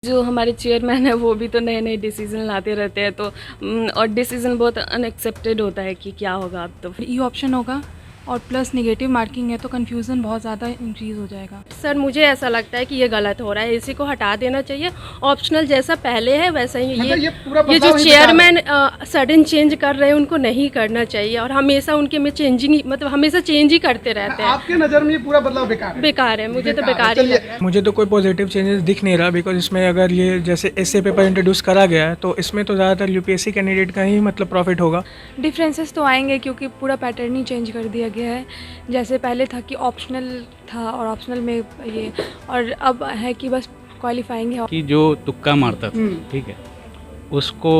जो हमारे चेयरमैन है वो भी तो नए नए डिसीजन लाते रहते हैं, तो और डिसीजन बहुत अनएक्सेप्टेड होता है कि क्या होगा अब। तो ई ऑप्शन होगा और प्लस नेगेटिव मार्किंग है तो कन्फ्यूज़न बहुत ज़्यादा इंक्रीज़ हो जाएगा। सर मुझे ऐसा लगता है कि ये गलत हो रहा है, इसी को हटा देना चाहिए। ऑप्शनल जैसा पहले है वैसा ही मतलब ये पूरा ये जो बदलाव ही चेयरमैन सडन चेंज कर रहे हैं उनको नहीं करना चाहिए, और हमेशा उनके में चेंजिंग मतलब हमेशा चेंज ही करते रहते हैं। आपके नज़र में ये पूरा बदलाव बेकार है? बेकार है, मुझे तो बेकार ही चलिए, लग रहा है। मुझे तो कोई पॉजिटिव चेंजेस दिख नहीं रहा, बिकॉज इसमें अगर ये जैसे एसए पेपर इंट्रोड्यूस करा गया है तो इसमें तो ज़्यादातर यूपीएससी कैंडिडेट का ही मतलब प्रॉफिट होगा। डिफरेंसेस तो आएंगे क्योंकि पूरा पैटर्न ही चेंज कर दिया गया है। जैसे पहले था कि ऑप्शनल था और ऑप्शनल में ये, और अब है कि बस क्वालिफाइंग है। कि जो तुक्का मारता था, ठीक है, उसको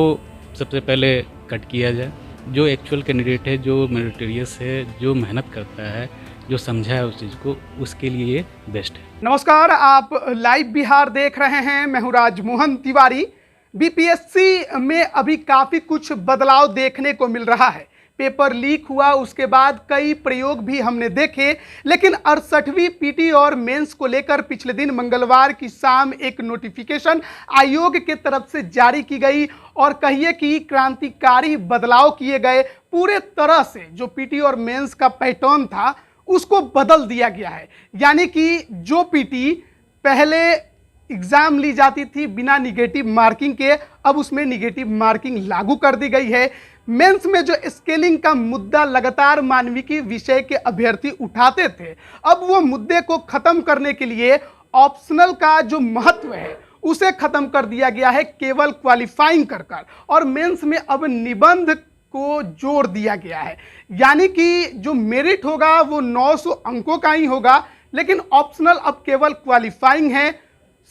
सबसे पहले कट किया जाए। जो एक्चुअल कैंडिडेट है, जो मेरिटोरियस है, जो मेहनत करता है, जो समझा है उस चीज़ को, उसके लिए ये बेस्ट है। नमस्कार, आप लाइव बिहार देख रहे हैं। मैं हूं राजमोहन तिवारी। बीपीएससी में अभी काफ़ी कुछ बदलाव देखने को मिल रहा है। पेपर लीक हुआ, उसके बाद कई प्रयोग भी हमने देखे, लेकिन 68वीं पीटी और मेंस को लेकर पिछले दिन मंगलवार की शाम एक नोटिफिकेशन आयोग के तरफ से जारी की गई और कहिए कि क्रांतिकारी बदलाव किए गए। पूरे तरह से जो पीटी और मेंस का पैटर्न था उसको बदल दिया गया है। यानी कि जो पीटी पहले एग्जाम ली जाती थी बिना निगेटिव मार्किंग के, अब उसमें निगेटिव मार्किंग लागू कर दी गई है। मेंस में जो स्केलिंग का मुद्दा लगातार मानविकी विषय के अभ्यर्थी उठाते थे, अब वो मुद्दे को खत्म करने के लिए ऑप्शनल का जो महत्व है उसे खत्म कर दिया गया है, केवल क्वालिफाइंग कर। और मेंस में अब निबंध को जोड़ दिया गया है। यानी कि जो मेरिट होगा वो 900 अंकों का ही होगा, लेकिन ऑप्शनल अब केवल क्वालिफाइंग है।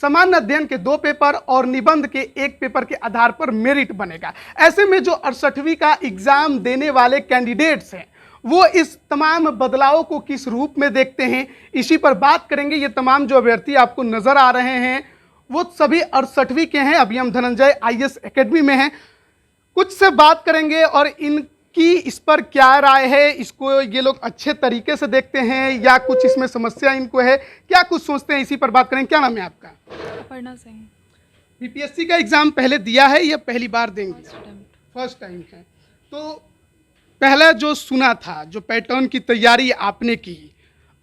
सामान्य अध्ययन के 2 पेपर और निबंध के 1 पेपर के आधार पर मेरिट बनेगा। ऐसे में जो 68वीं का एग्जाम देने वाले कैंडिडेट्स हैं वो इस तमाम बदलावों को किस रूप में देखते हैं, इसी पर बात करेंगे। ये तमाम जो अभ्यर्थी आपको नजर आ रहे हैं वो सभी 68वीं के हैं। अभी हम धनंजय आईएएस एकेडमी में हैं, कुछ से बात करेंगे और इनकी इस पर क्या राय है, इसको ये लोग अच्छे तरीके से देखते हैं या कुछ इसमें समस्या इनको है, क्या कुछ सोचते हैं, इसी पर बात करेंगे। क्या नाम है आपका? अपर्णा सिंह। बीपीएससी का एग्जाम पहले दिया है या पहली बार देंगे? फर्स्ट टाइम है। तो पहला जो सुना था, जो पैटर्न की तैयारी आपने की,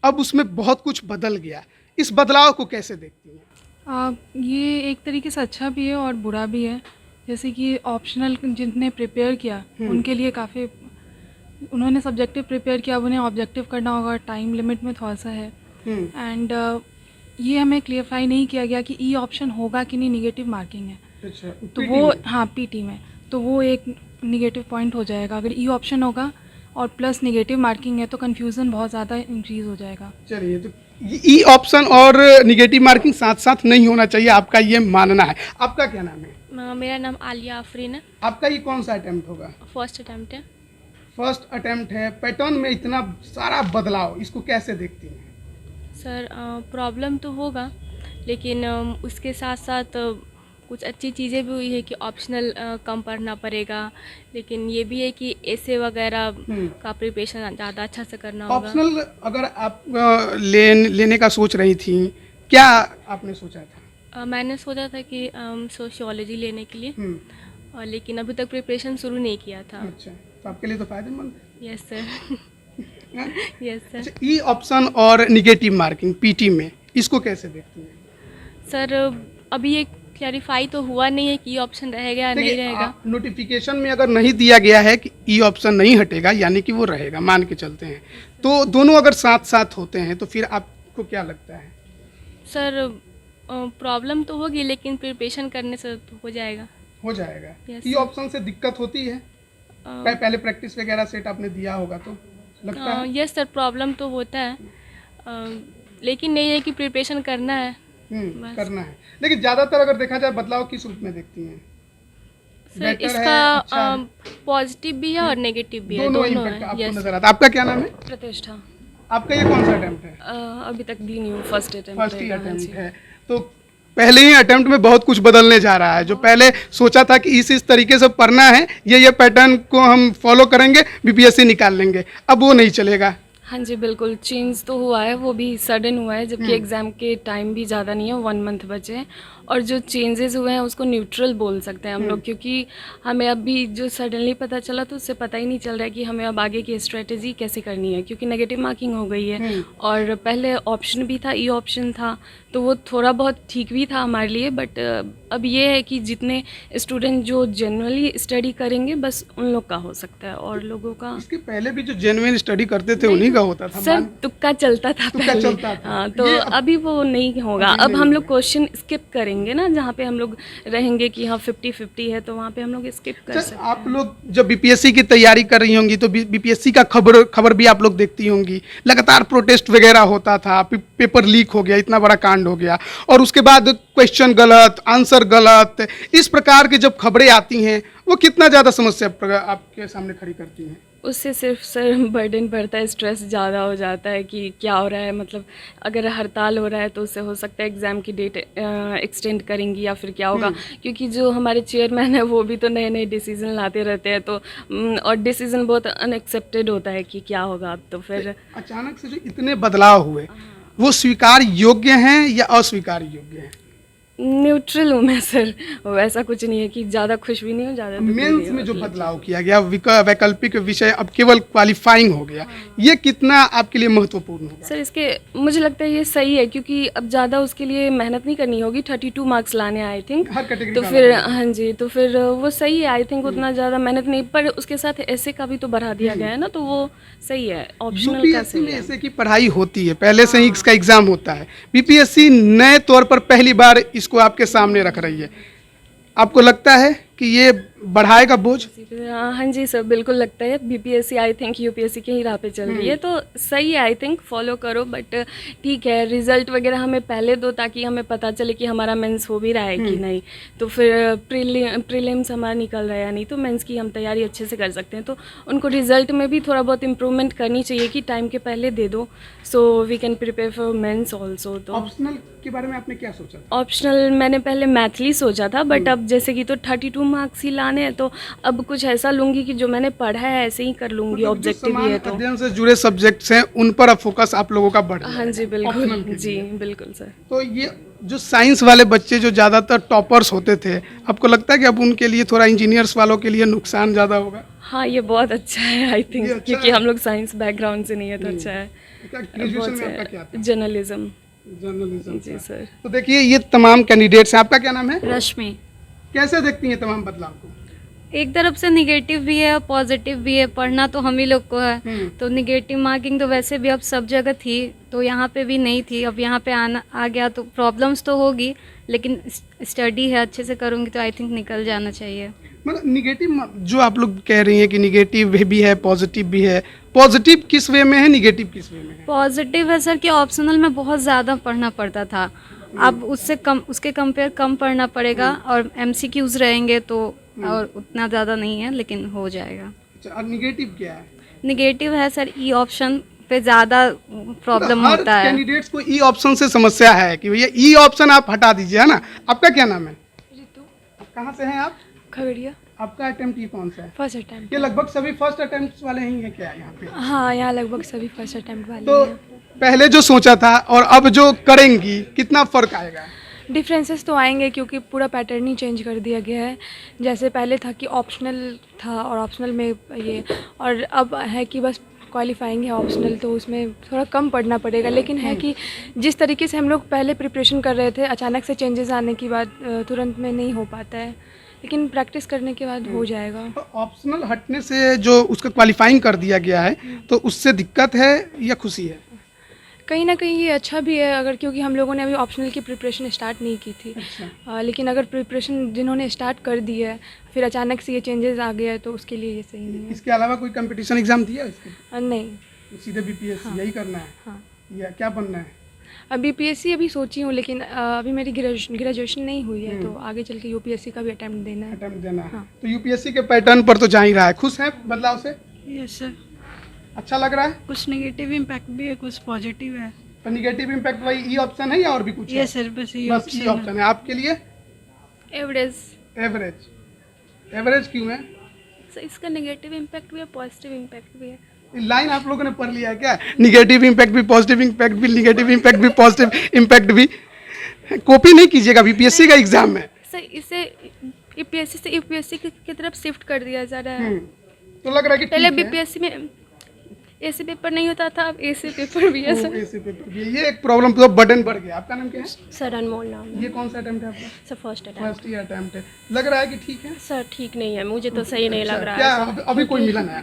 अब उसमें बहुत कुछ बदल गया। इस बदलाव को कैसे देखती हैं? ये एक तरीके से अच्छा भी है और बुरा भी है। जैसे कि ऑप्शनल जितने प्रिपेयर किया उनके लिए काफ़ी, उन्होंने सब्जेक्टिव प्रिपेयर किया, अब उन्हें ऑब्जेक्टिव करना होगा, टाइम लिमिट में थोड़ा सा है। एंड ये हमें क्लियरफाई नहीं किया गया कि ई ऑप्शन होगा कि नहीं, निगेटिव मार्किंग है। अच्छा, तो वो हाँ पीटी में, तो वो एक निगेटिव पॉइंट हो जाएगा। अगर ई ऑप्शन होगा और प्लस निगेटिव मार्किंग है तो कन्फ्यूज़न बहुत ज़्यादा इंक्रीज़ हो जाएगा। चलिए, तो ई ऑप्शन और निगेटिव मार्किंग साथ साथ नहीं होना चाहिए, आपका ये मानना है। आपका क्या नाम है? मेरा नाम आलिया आफरीन है। आपका ये कौन सा अटेम्प्ट होगा? फर्स्ट अटेम्प्ट है। फर्स्ट अटेम्प्ट है। पैटर्न में इतना सारा बदलाव, इसको कैसे देखती हैं? सर प्रॉब्लम तो होगा, लेकिन उसके साथ साथ कुछ अच्छी चीज़ें भी हुई है कि ऑप्शनल कम पढ़ना पड़ेगा, लेकिन ये भी है कि ऐसे वगैरह का प्रिपरेशन ज़्यादा अच्छा से करना होगा। ऑप्शनल अगर आप लेने का सोच रही थी, क्या आपने सोचा था? मैंने सोचा था कि सोशियोलॉजी लेने के लिए, लेकिन अभी तक प्रिपरेशन शुरू नहीं किया था। अच्छा, तो आपके लिए तो फायदेमंद है। Yes sir. Yes sir. अच्छा, ई ऑप्शन और निगेटिव मार्किंग पीटी में, इसको कैसे देखती हैं? सर अभी ये क्लैरिफाई तो हुआ नहीं है कि ई ऑप्शन रहेगा या नहीं रहेगा। नोटिफिकेशन में अगर नहीं दिया गया है कि ई ऑप्शन नहीं हटेगा, यानी कि वो रहेगा, मान के चलते हैं, तो दोनों अगर साथ साथ होते हैं तो फिर आपको क्या लगता है? सर प्रॉब्लम तो होगी, लेकिन प्रिपरेशन करने से तो हो जाएगा। हो जाएगा। Yes, ई ऑप्शन से दिक्कत होती है? पहले प्रैक्टिस वगैरह सेट आपने दिया होगा तो लगता है? यस सर, प्रॉब्लम तो होता है, लेकिन नहीं है कि प्रिपरेशन करना है। करना है। लेकिन ज़्यादातर अगर देखा जाए बदलाव किस रूप में देखती हैं? सर इसका पॉजिटिव भी है और नेगेटिव भी है, दोनों इम्पैक्ट है। आपको नजर आता है। आपका क्या नाम है? प्रतिष्ठा। आपका ये कौन सा अटेम्प्ट है? अभी तक दी नहीं हूँ, फर्स्ट अटेम्प्ट है। तो पहले ही अटेम्प्ट में बहुत कुछ बदलने जा रहा है। जो पहले सोचा था कि इस तरीके से पढ़ना है, ये पैटर्न को हम फॉलो करेंगे, बीपीएससी निकाल लेंगे, अब वो नहीं चलेगा। हाँ जी, बिल्कुल चेंज तो हुआ है, वो भी सडन हुआ है, जबकि एग्ज़ाम के टाइम भी ज़्यादा नहीं है, 1 मंथ बचे हैं। और जो चेंजेस हुए हैं उसको न्यूट्रल बोल सकते हैं हम लोग, क्योंकि हमें अभी जो सडनली पता चला तो उससे पता ही नहीं चल रहा है कि हमें अब आगे की स्ट्रेटजी कैसे करनी है, क्योंकि नेगेटिव मार्किंग हो गई है। और पहले ऑप्शन भी था, ई ऑप्शन था, तो वो थोड़ा बहुत ठीक भी था हमारे लिए, बट अब ये है कि जितने स्टूडेंट जो जनरली स्टडी करेंगे बस उन लोग का हो सकता है, और लोगों का इसके पहले भी जो जेन्युइन स्टडी करते थे उन्हीं का होता था। सर तुक्का चलता था तुक्का पहले। चलता था। हाँ, तो ये अभी वो नहीं होगा। अभी अब नहीं हम लोग होगा। क्वेश्चन स्किप करेंगे ना, जहाँ पे हम लोग रहेंगे कि हाँ 50-50 है, तो वहाँ पे हम लोग स्किप कर सर, सकते आप लोग जब बीपीएससी की तैयारी कर रही होंगी तो बीपीएससी का खबर भी आप लोग देखती होंगी। लगातार प्रोटेस्ट वगैरह होता था, पेपर लीक हो गया, इतना बड़ा कांड हो गया, और उसके बाद क्वेश्चन गलत, आंसर गलत, इस प्रकार की जब खबरें आती हैं वो कितना ज़्यादा समस्या आपके सामने खड़ी करती हैं? उससे सिर्फ सर बर्डन बढ़ता है, स्ट्रेस ज़्यादा हो जाता है कि क्या हो रहा है, मतलब अगर हड़ताल हो रहा है तो उससे हो सकता है एग्ज़ाम की डेट एक्सटेंड करेंगी या फिर क्या होगा, क्योंकि जो हमारे चेयरमैन है वो भी तो नए नए डिसीज़न लाते रहते हैं, तो और डिसीज़न बहुत अनएक्सेप्टेड होता है कि क्या होगा अब, तो फिर अचानक से जो इतने बदलाव हुए वो स्वीकार योग्य हैं या अस्वीकार योग्य हैं? न्यूट्रल हूँ मैं सर, वैसा कुछ नहीं है कि ज़्यादा खुश भी नहीं हूँ, ज़्यादा दुखी भी मेंस नहीं में जो हूँ। बदलाव किया गया, वैकल्पिक विषय अब केवल क्वालिफाइंग हो गया, ये कितना आपके लिए महत्वपूर्ण होगा? सर इसके मुझे लगता है ये सही है, क्योंकि अब ज़्यादा उसके लिए मेहनत नहीं करनी होगी, 32 मार्क्स लाने आई थिंक, हर कैटेगरी तो का फिर अलग हाँ जी, तो फिर वो सही है आई थिंक, उतना ज़्यादा मेहनत नहीं, पर उसके साथ ऐसे का भी तो बढ़ा दिया गया है ना, तो वो सही है, ऑप्शनल का यूपीएससी सही में है। ऐसे की पढ़ाई होती है, पहले से ही इसका एग्जाम होता है। बीपीएससी नए तौर पर पहली बार इसको आपके सामने रख रही है, आपको लगता है कि ये बढ़ाएगा बोझ? हाँ जी सर, बिल्कुल लगता है। बीपीएससी आई थिंक यूपीएससी के ही राह पे चल रही है, तो सही है आई थिंक, फॉलो करो, बट ठीक है रिजल्ट वगैरह हमें पहले दो ताकि हमें पता चले कि हमारा मेंस हो भी रहा है कि नहीं, तो फिर प्रीलिम्स हमारा निकल रहा है या नहीं, तो मेंस की हम तैयारी अच्छे से कर सकते हैं, तो उनको रिजल्ट में भी थोड़ा बहुत इम्प्रूवमेंट करनी चाहिए कि टाइम के पहले दे दो, so we can prepare for mains also. तो ऑप्शनल के बारे में आपने क्या सोचा? ऑप्शनल मैंने पहले मैथली सोचा था, बट अब जैसे कि तो 32 मार्क्स ही लाने हैं, तो अब कुछ ऐसा लूंगी कि जो मैंने पढ़ा है ऐसे ही कर लूंगी, मतलब जो ऑब्जेक्टिव भी है तो। अध्ययन से जुड़े सब्जेक्ट्स हैं उन पर अब फोकस आप लोगों का बढ़ हाँ जी बिल्कुल, जी बिल्कुल सर। तो ये जो साइंस वाले बच्चे जो ज़्यादातर टॉपर्स होते थे, आपको लगता है कि अब उनके लिए थोड़ा इंजीनियर्स वालों के लिए नुकसान ज़्यादा होगा? हाँ ये बहुत अच्छा है आई थिंक, ये अच्छा क्योंकि है। हम लोग साइंस बैकग्राउंड से नहीं है, तो अच्छा है। ग्रेजुएशन में आपका क्या था? जर्नलिज्म। जर्नलिज्म। जी सर। तो देखिए ये तमाम कैंडिडेट्स हैं, आपका क्या नाम है? रश्मि। कैसे देखती हैं तमाम बदलाव को? एक तरफ से निगेटिव भी है और पॉजिटिव भी है, पढ़ना तो हम ही लोग को है, तो निगेटिव मार्किंग तो वैसे भी अब सब जगह थी, तो यहाँ पे भी नहीं थी, अब यहाँ पे आना आ गया तो प्रॉब्लम्स तो होगी, लेकिन स्टडी है अच्छे से करूँगी तो आई थिंक निकल जाना चाहिए। मतलब निगेटिव जो आप लोग कह रही हैं कि निगेटिव भी है पॉजिटिव भी है, पॉजिटिव किस वे में है, निगेटिव किस वे में है? पॉजिटिव है सर कि ऑप्शनल में बहुत ज़्यादा पढ़ना पड़ता था, अब उससे कम, उसके कंपेयर कम पढ़ना पड़ेगा, और एमसीक्यूज रहेंगे तो और उतना ज़्यादा नहीं है, लेकिन हो जाएगा। अच्छा, और निगेटिव क्या है? निगेटिव है सर ई ऑप्शन पे ज़्यादा प्रॉब्लम हर होता है। कैंडिडेट्स को ई ऑप्शन से समस्या है कि भैया ई ऑप्शन आप हटा दीजिए, है ना? आपका क्या नाम है? रितु। कहाँ से हैं आप? खगड़िया। आपका अटेम्प्ट ये कौन सा है? First attempt. ये लगभग सभी फर्स्ट अटेम्प्ट वाले ही हैं क्या यहाँ पे? हाँ यहाँ लगभग सभी फर्स्ट अटेम्प्ट वाले तो हैं। पहले जो सोचा था और अब जो करेंगी कितना फर्क आएगा? डिफरेंसेस तो आएंगे, क्योंकि पूरा पैटर्न ही चेंज कर दिया गया है। जैसे पहले था कि ऑप्शनल था और ऑप्शनल में ये, और अब है कि बस क्वालिफाइंग है ऑप्शनल, तो उसमें थोड़ा कम पढ़ना पड़ेगा, लेकिन है कि जिस तरीके से हम लोग पहले प्रिपरेशन कर रहे थे, अचानक से चेंजेस आने के बाद तुरंत में नहीं हो पाता है, लेकिन प्रैक्टिस करने के बाद हो जाएगा। तो ऑप्शनल हटने से जो उसका क्वालिफाइंग कर दिया गया है, तो उससे दिक्कत है या खुशी है? कहीं ना कहीं ये अच्छा भी है, अगर क्योंकि हम लोगों ने अभी ऑप्शनल की प्रिपरेशन स्टार्ट नहीं की थी। लेकिन अगर प्रिपरेशन जिन्होंने स्टार्ट कर दी है, फिर अचानक से ये चेंजेस आ गया है, तो उसके लिए ये सही नहीं है। इसके अलावा कोई कंपटीशन एग्जाम दिया है इसके? नहीं। तो सीधे बीपीएससी यही करना है? हाँ। या क्या बनना है? अभी बीपीएससी अभी सोची हूँ, लेकिन अभी मेरी ग्रेजुएशन नहीं हुई है, तो आगे चल के यूपीएससी का भी अटेम्प्ट देना है। अटेम्प्ट देना है। हाँ। तो यूपीएससी के पैटर्न पर तो जा ही रहा है, खुश है बदलाव से? यस सर, अच्छा लग रहा है? कुछ नेगेटिव इम्पैक्ट भी है, कुछ पॉजिटिव है। तो निगेटिव इम्पैक्ट वही ई ऑप्शन है या और भी कुछ है? यस सर, बस ये बस ई ऑप्शन है। आपके लिए एवरेज। एवरेज? एवरेज क्यों है? सो इसका नेगेटिव इम्पैक्ट भी है, पॉजिटिव इम्पैक्ट भी है। लाइन आप लोगों ने पढ़ लिया है क्या? निगेटिव इम्पैक्ट भी, पॉजिटिव इम्पैक्ट भी, निगेटिव इम्पैक्ट भी, पॉजिटिव इम्पैक्ट भी। कॉपी नहीं कीजिएगा, बीपीएससी का एग्जाम है। सर इसे यूपीएससी से यूपीएससी की तरफ शिफ्ट कर दिया जा रहा है। तो लग रहा है कि पहले ठीक है। बीपीएससी में एसी पेपर नहीं होता था, अब एसी पेपर भी है ओ, सर। ऐसे पेपर भी है। ये एक प्रॉब्लम, तो बर्डन बढ़ गया। आपका नाम क्या है? सर अनमोल नाम है। ये कौन सा अटेम्प्ट है आपका? Sir first attempt. First year attempt है। लग रहा है कि ठीक है? सर ठीक नहीं है, मुझे तो सही नहीं लग रहा क्या है अभी कोई मिला नया?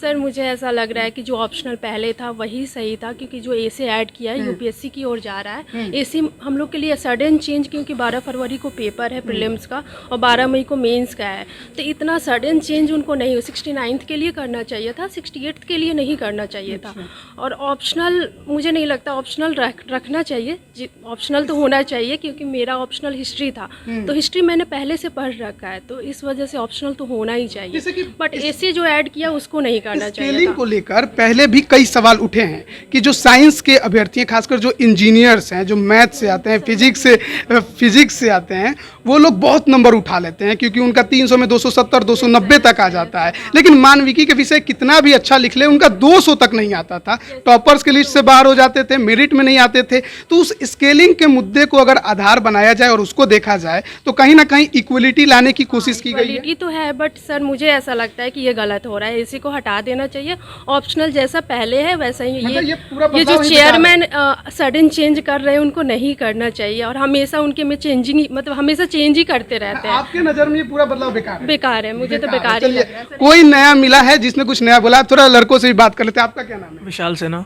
सर मुझे ऐसा लग रहा है कि जो ऑप्शनल पहले था वही सही था, क्योंकि जो ए से ऐड किया है यूपीएससी की ओर जा रहा है। एसी हम लोग के लिए सडन चेंज, क्योंकि 12 फरवरी को पेपर है प्रीलिम्स का और 12 मई को मेंस का है, तो इतना सडन चेंज उनको नहीं, 69th के लिए करना चाहिए था, 68th के लिए नहीं करना चाहिए था। और ऑप्शनल मुझे नहीं लगता ऑप्शनल रखना चाहिए, ऑप्शनल तो होना चाहिए, क्योंकि मेरा ऑप्शनल हिस्ट्री था, तो हिस्ट्री मैंने पहले से पढ़ रखा है, तो इस वजह से ऑप्शनल तो होना ही जैसे चाहिए। कि बट एसी जो ऐड किया उसको नहीं करना चाहिए स्केलिंग था। को लेकर पहले भी कई सवाल उठे हैं कि जो साइंस के अभ्यर्थी हैं, खासकर जो इंजीनियर्स हैं, जो मैथ से आते हैं, फिजिक्स से आते हैं, वो लोग बहुत नंबर उठा लेते हैं, क्योंकि उनका 300 में 270 290 तक आ जाता है। लेकिन मानविकी के विषय कितना भी अच्छा लिख ले, उनका 200 तक नहीं आता था। टॉपर्स की लिस्ट से बाहर हो जाते थे, मेरिट में नहीं आते थे। तो उस स्केलिंग के मुद्दे को अगर आधार बनाया जाए और उसको देखा जाए, तो कहीं ना कहीं इक्वलिटी लाने की कोशिश की गई है। क्वालिटी तो है, बट सर मुझे ऐसा लगता है कि ये गलत हो रहा है, इसी को हटा देना चाहिए। ऑप्शनल जैसा पहले है वैसा ही मतलब ये पूरा ये जो बदलाव ही बेकार है। चेयरमैन सडन चेंज कर रहे हैं उनको नहीं करना चाहिए, और हमेशा उनके में चेंजिंग, मतलब हमेशा चेंज ही करते रहते हैं। आपके नजर में ये पूरा बदलाव बेकार है? बेकार है, मुझे तो बेकार है। बेकार ही चलिए, लग रहा है सर। कोई नया मिला है जिसने कुछ नया बोला? थोड़ा लड़कों से भी बात कर लेते हैं। आपका क्या नाम है? विशाल से ना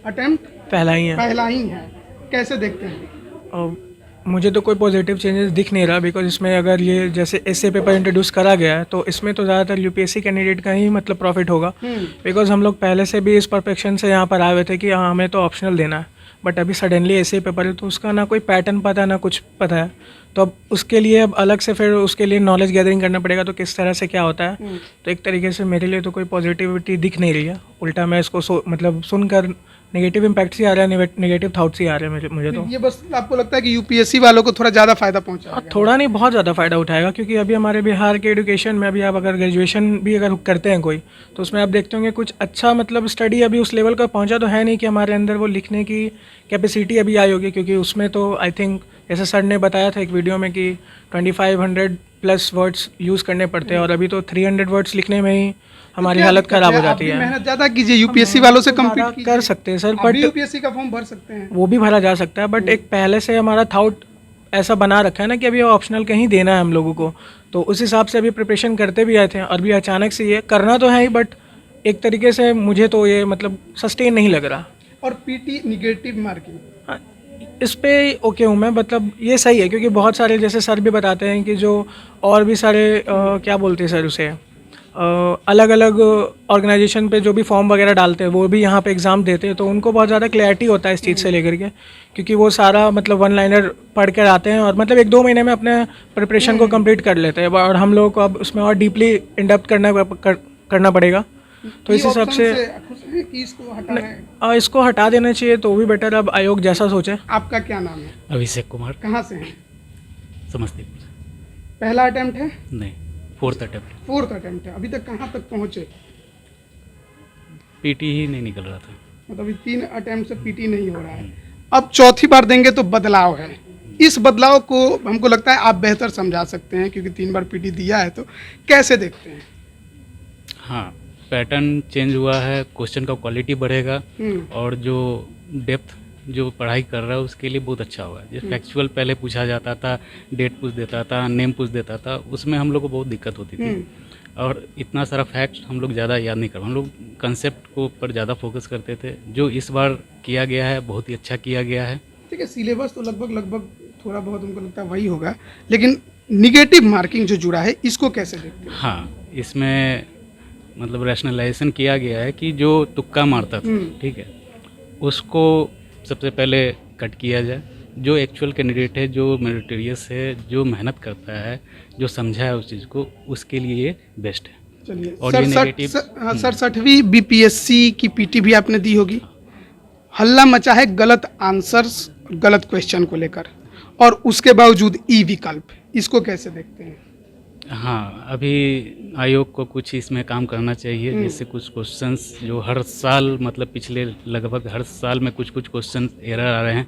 अटेम्प्ट पहला ही है। पहला ही है, कैसे देखते हैं? और मुझे तो कोई पॉजिटिव चेंजेस दिख नहीं रहा, बिकॉज इसमें अगर ये जैसे एसए पेपर इंट्रोड्यूस करा गया है तो इसमें तो ज़्यादातर यूपीएससी कैंडिडेट का ही मतलब प्रॉफिट होगा, बिकॉज हम लोग पहले से भी इस परफेक्शन से यहाँ पर आए हुए थे कि हाँ हमें तो ऑप्शनल देना है, बट अभी सडनली एसए पेपर है तो उसका ना कोई पैटर्न पता है ना कुछ पता है, तो अब उसके लिए अब अलग से फिर उसके लिए नॉलेज गैदरिंग करना पड़ेगा, तो किस तरह से क्या होता है। तो एक तरीके से मेरे लिए तो कोई पॉजिटिविटी दिख नहीं रही है, उल्टा मैं इसको मतलब सुनकर नेगेटिव इम्पैक्ट्स ही आ रहा है, नेगेटिव थाट्स ही आ रहे हैं मुझे तो। ये बस आपको लगता है कि यूपीएससी वालों को थोड़ा ज़्यादा फायदा पहुंचा? थोड़ा नहीं, बहुत ज़्यादा फ़ायदा उठाएगा, क्योंकि अभी हमारे बिहार के एजुकेशन में अभी आप अगर ग्रेजुएशन भी अगर करते हैं कोई, तो उसमें आप देखते होंगे कुछ अच्छा मतलब स्टडी अभी उस लेवल का पहुंचा तो है नहीं कि हमारे अंदर वो लिखने की कैपेसिटी अभी आई होगी, क्योंकि उसमें तो आई थिंक जैसे सर ने बताया था एक वीडियो में कि 2500 प्लस वर्ड्स यूज़ करने पड़ते हैं, और अभी तो 300 वर्ड्स लिखने में ही हमारी हालत ख़राब हो जाती है। मेहनत ज़्यादा कीजिए, यूपीएससी वालों से कम्पीट कर सकते हैं सर, बट यूपीएससी का फॉर्म भर सकते हैं, वो भी भरा जा सकता है, बट एक पहले से हमारा थाउट ऐसा बना रखा है ना कि अभी ऑप्शनल कहीं देना है हम लोगों को, तो उस हिसाब से अभी प्रिपरेशन करते भी आए थे, और भी अचानक से ये करना तो है ही, बट एक तरीके से मुझे तो ये मतलब सस्टेन नहीं लग रहा। और पीटी निगेटिव मार्किंग, हाँ, इस पे ओके हूँ मैं, मतलब ये सही है, क्योंकि बहुत सारे जैसे सर भी बताते हैं कि जो और भी सारे क्या बोलते हैं सर उसे, अलग अलग ऑर्गेनाइजेशन पे जो भी फॉर्म वगैरह डालते हैं वो भी यहाँ पे एग्ज़ाम देते हैं, तो उनको बहुत ज़्यादा क्लैरिटी होता है इस चीज़ से लेकर के, क्योंकि वो सारा मतलब वन लाइनर पढ़ कर आते हैं और मतलब 1-2 महीने में अपने प्रिपरेशन को कंप्लीट कर लेते हैं, और हम लोगों को अब उसमें और डीपली इंडेप्थ करना पड़ेगा। तो इस हिसाब से खुश हैं कि इसको हटाना है? इसको हटा देना चाहिए तो भी बेटर, अब आयोग जैसा सोचे। आपका क्या नाम है? अभिषेक कुमार, कहाँ से हैं? समस्तीपुर से। पहला अटेम्प्ट है? नहीं, फोर्थ अटेम्प्ट। फोर्थ अटेम्प्ट है। अभी तक कहाँ तक पहुँचे? पीटी ही नहीं निकल रहा था। मतलब अभी 3 अटेम्प्ट से पीटी नहीं हो रहा है, अब चौथी बार देंगे तो बदलाव है। इस बदलाव को हमको लगता है आप बेहतर समझा सकते हैं, क्योंकि 3 बार पीटी दिया है, तो कैसे देखते हैं? हाँ, पैटर्न चेंज हुआ है, क्वेश्चन का क्वालिटी बढ़ेगा, और जो डेप्थ जो पढ़ाई कर रहा है उसके लिए बहुत अच्छा हुआ है। जैसे फैक्चुअल पहले पूछा जाता था, डेट पूछ देता था, नेम पूछ देता था, उसमें हम लोग को बहुत दिक्कत होती थी, और इतना सारा फैक्ट हम लोग ज़्यादा याद नहीं कर, हम लोग कंसेप्ट को पर ज़्यादा फोकस करते थे। जो इस बार किया गया है बहुत ही अच्छा किया गया है। ठीक है, सिलेबस तो लगभग थोड़ा बहुत हमको लगता है वही होगा, लेकिन निगेटिव मार्किंग जो जुड़ा है इसको कैसे देखते हैं? हाँ, इसमें मतलब रैशनलाइजेशन किया गया है कि जो तुक्का मारता था, ठीक है, उसको सबसे पहले कट किया जाए। जो एक्चुअल कैंडिडेट है, जो मेरिटोरियस है, जो मेहनत करता है, जो समझा है उस चीज़ को, उसके लिए ये बेस्ट है। चलिए, और ये नेगेटिव सर 60वीं बीपीएससी की पीटी भी आपने दी होगी, हल्ला मचा है गलत आंसर्स, गलत क्वेश्चन को लेकर, और उसके बावजूद ई विकल्प, इसको कैसे देखते हैं? हाँ, अभी आयोग को कुछ इसमें काम करना चाहिए। जैसे कुछ क्वेश्चंस जो हर साल मतलब पिछले लगभग हर साल में कुछ क्वेश्चन एरर आ रहे हैं,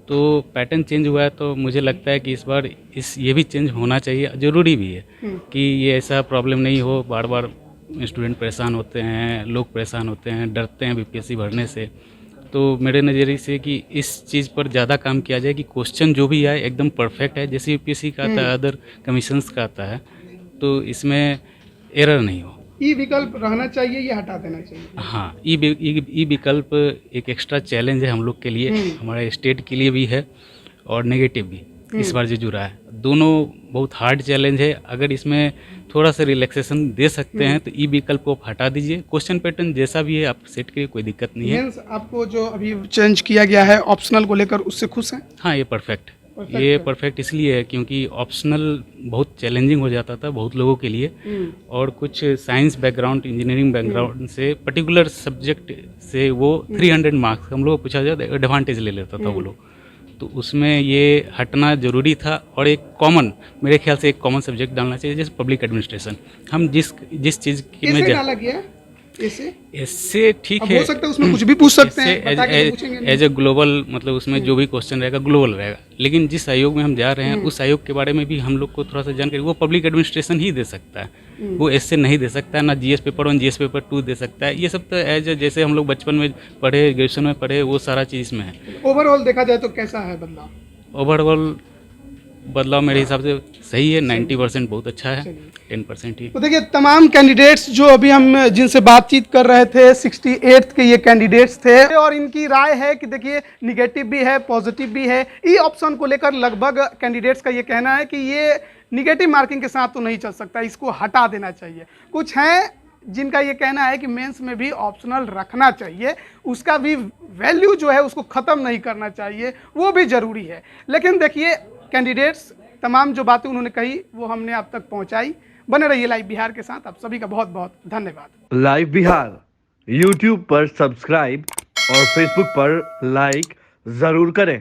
तो पैटर्न चेंज हुआ है। तो मुझे लगता है कि इस बार ये भी चेंज होना चाहिए, ज़रूरी भी है कि ये ऐसा प्रॉब्लम नहीं हो। बार बार स्टूडेंट परेशान होते हैं, लोग परेशान होते हैं, डरते हैं बीपीएससी भरने से। तो मेरे नज़रिए से कि इस चीज़ पर ज़्यादा काम किया जाए कि क्वेश्चन जो भी आए एकदम परफेक्ट है, जैसे यूपीएससी का आता है, अदर कमीशंस का आता है, तो इसमें एरर नहीं हो। ई विकल्प रहना चाहिए, ये हटा देना चाहिए। हाँ, ई विकल्प एक एक्स्ट्रा चैलेंज है हम लोग के लिए, हमारे स्टेट के लिए भी है और नेगेटिव भी। इस बार जो जुड़ा है, दोनों बहुत हार्ड चैलेंज है। अगर इसमें थोड़ा सा रिलैक्सेशन दे सकते हैं तो ई विकल्प को आप हटा दीजिए। क्वेश्चन पैटर्न जैसा भी है आप सेट करिए, कोई दिक्कत नहीं है। मेंस आपको जो अभी चेंज किया गया है ऑप्शनल को लेकर, उससे खुश हैं? हाँ, ये परफेक्ट इसलिए है क्योंकि ऑप्शनल बहुत चैलेंजिंग हो जाता था बहुत लोगों के लिए, और कुछ साइंस बैकग्राउंड, इंजीनियरिंग बैकग्राउंड से पर्टिकुलर सब्जेक्ट से वो 300 मार्क्स हम लोग को पूछा जाता, एडवांटेज ले लेता था वो लोग। तो उसमें ये हटना ज़रूरी था। और एक कॉमन, मेरे ख्याल से एक कॉमन सब्जेक्ट डालना चाहिए, जैसे पब्लिक एडमिनिस्ट्रेशन। हम जिस चीज़ की में डाला गया इससे ठीक है, हो सकता है उसमें कुछ भी पूछ सकते हैं, बता के पूछेंगे नहीं। एज ए ग्लोबल, मतलब उसमें जो भी क्वेश्चन रहेगा ग्लोबल रहेगा। लेकिन जिस आयोग में हम जा रहे हैं उस आयोग के बारे में भी हम लोग को थोड़ा सा जानकारी, वो पब्लिक एडमिनिस्ट्रेशन ही दे सकता है, वो ऐसे नहीं दे सकता है। ना जीएस पेपर 1 जीएस पेपर 2 दे सकता है। ये सब तो जैसे हम लोग बचपन में पढ़े, ग्रेजुएशन में पढ़े, वो सारा चीज़ इसमें है। ओवरऑल देखा जाए तो कैसा है बदलाव? ओवरऑल बदलाव मेरे हिसाब से सही है, 90% बहुत अच्छा है, 10% ही। तो देखिए, तमाम कैंडिडेट्स जो अभी हम जिनसे बातचीत कर रहे थे, 68 के ये कैंडिडेट्स थे, और इनकी राय है कि देखिए निगेटिव भी है, पॉजिटिव भी है। ई ऑप्शन को लेकर लगभग कैंडिडेट्स का ये कहना है कि ये निगेटिव मार्किंग के साथ तो नहीं चल सकता, इसको हटा देना चाहिए। कुछ हैं जिनका ये कहना है कि मेंस में भी ऑप्शनल रखना चाहिए, उसका भी वैल्यू जो है उसको ख़त्म नहीं करना चाहिए, वो भी ज़रूरी है। लेकिन देखिए, कैंडिडेट्स तमाम जो बातें उन्होंने कही वो हमने आप तक पहुंचाई। बने रहिए लाइव बिहार के साथ। आप सभी का बहुत बहुत धन्यवाद। लाइव बिहार यूट्यूब पर सब्सक्राइब और फेसबुक पर लाइक ज़रूर करें।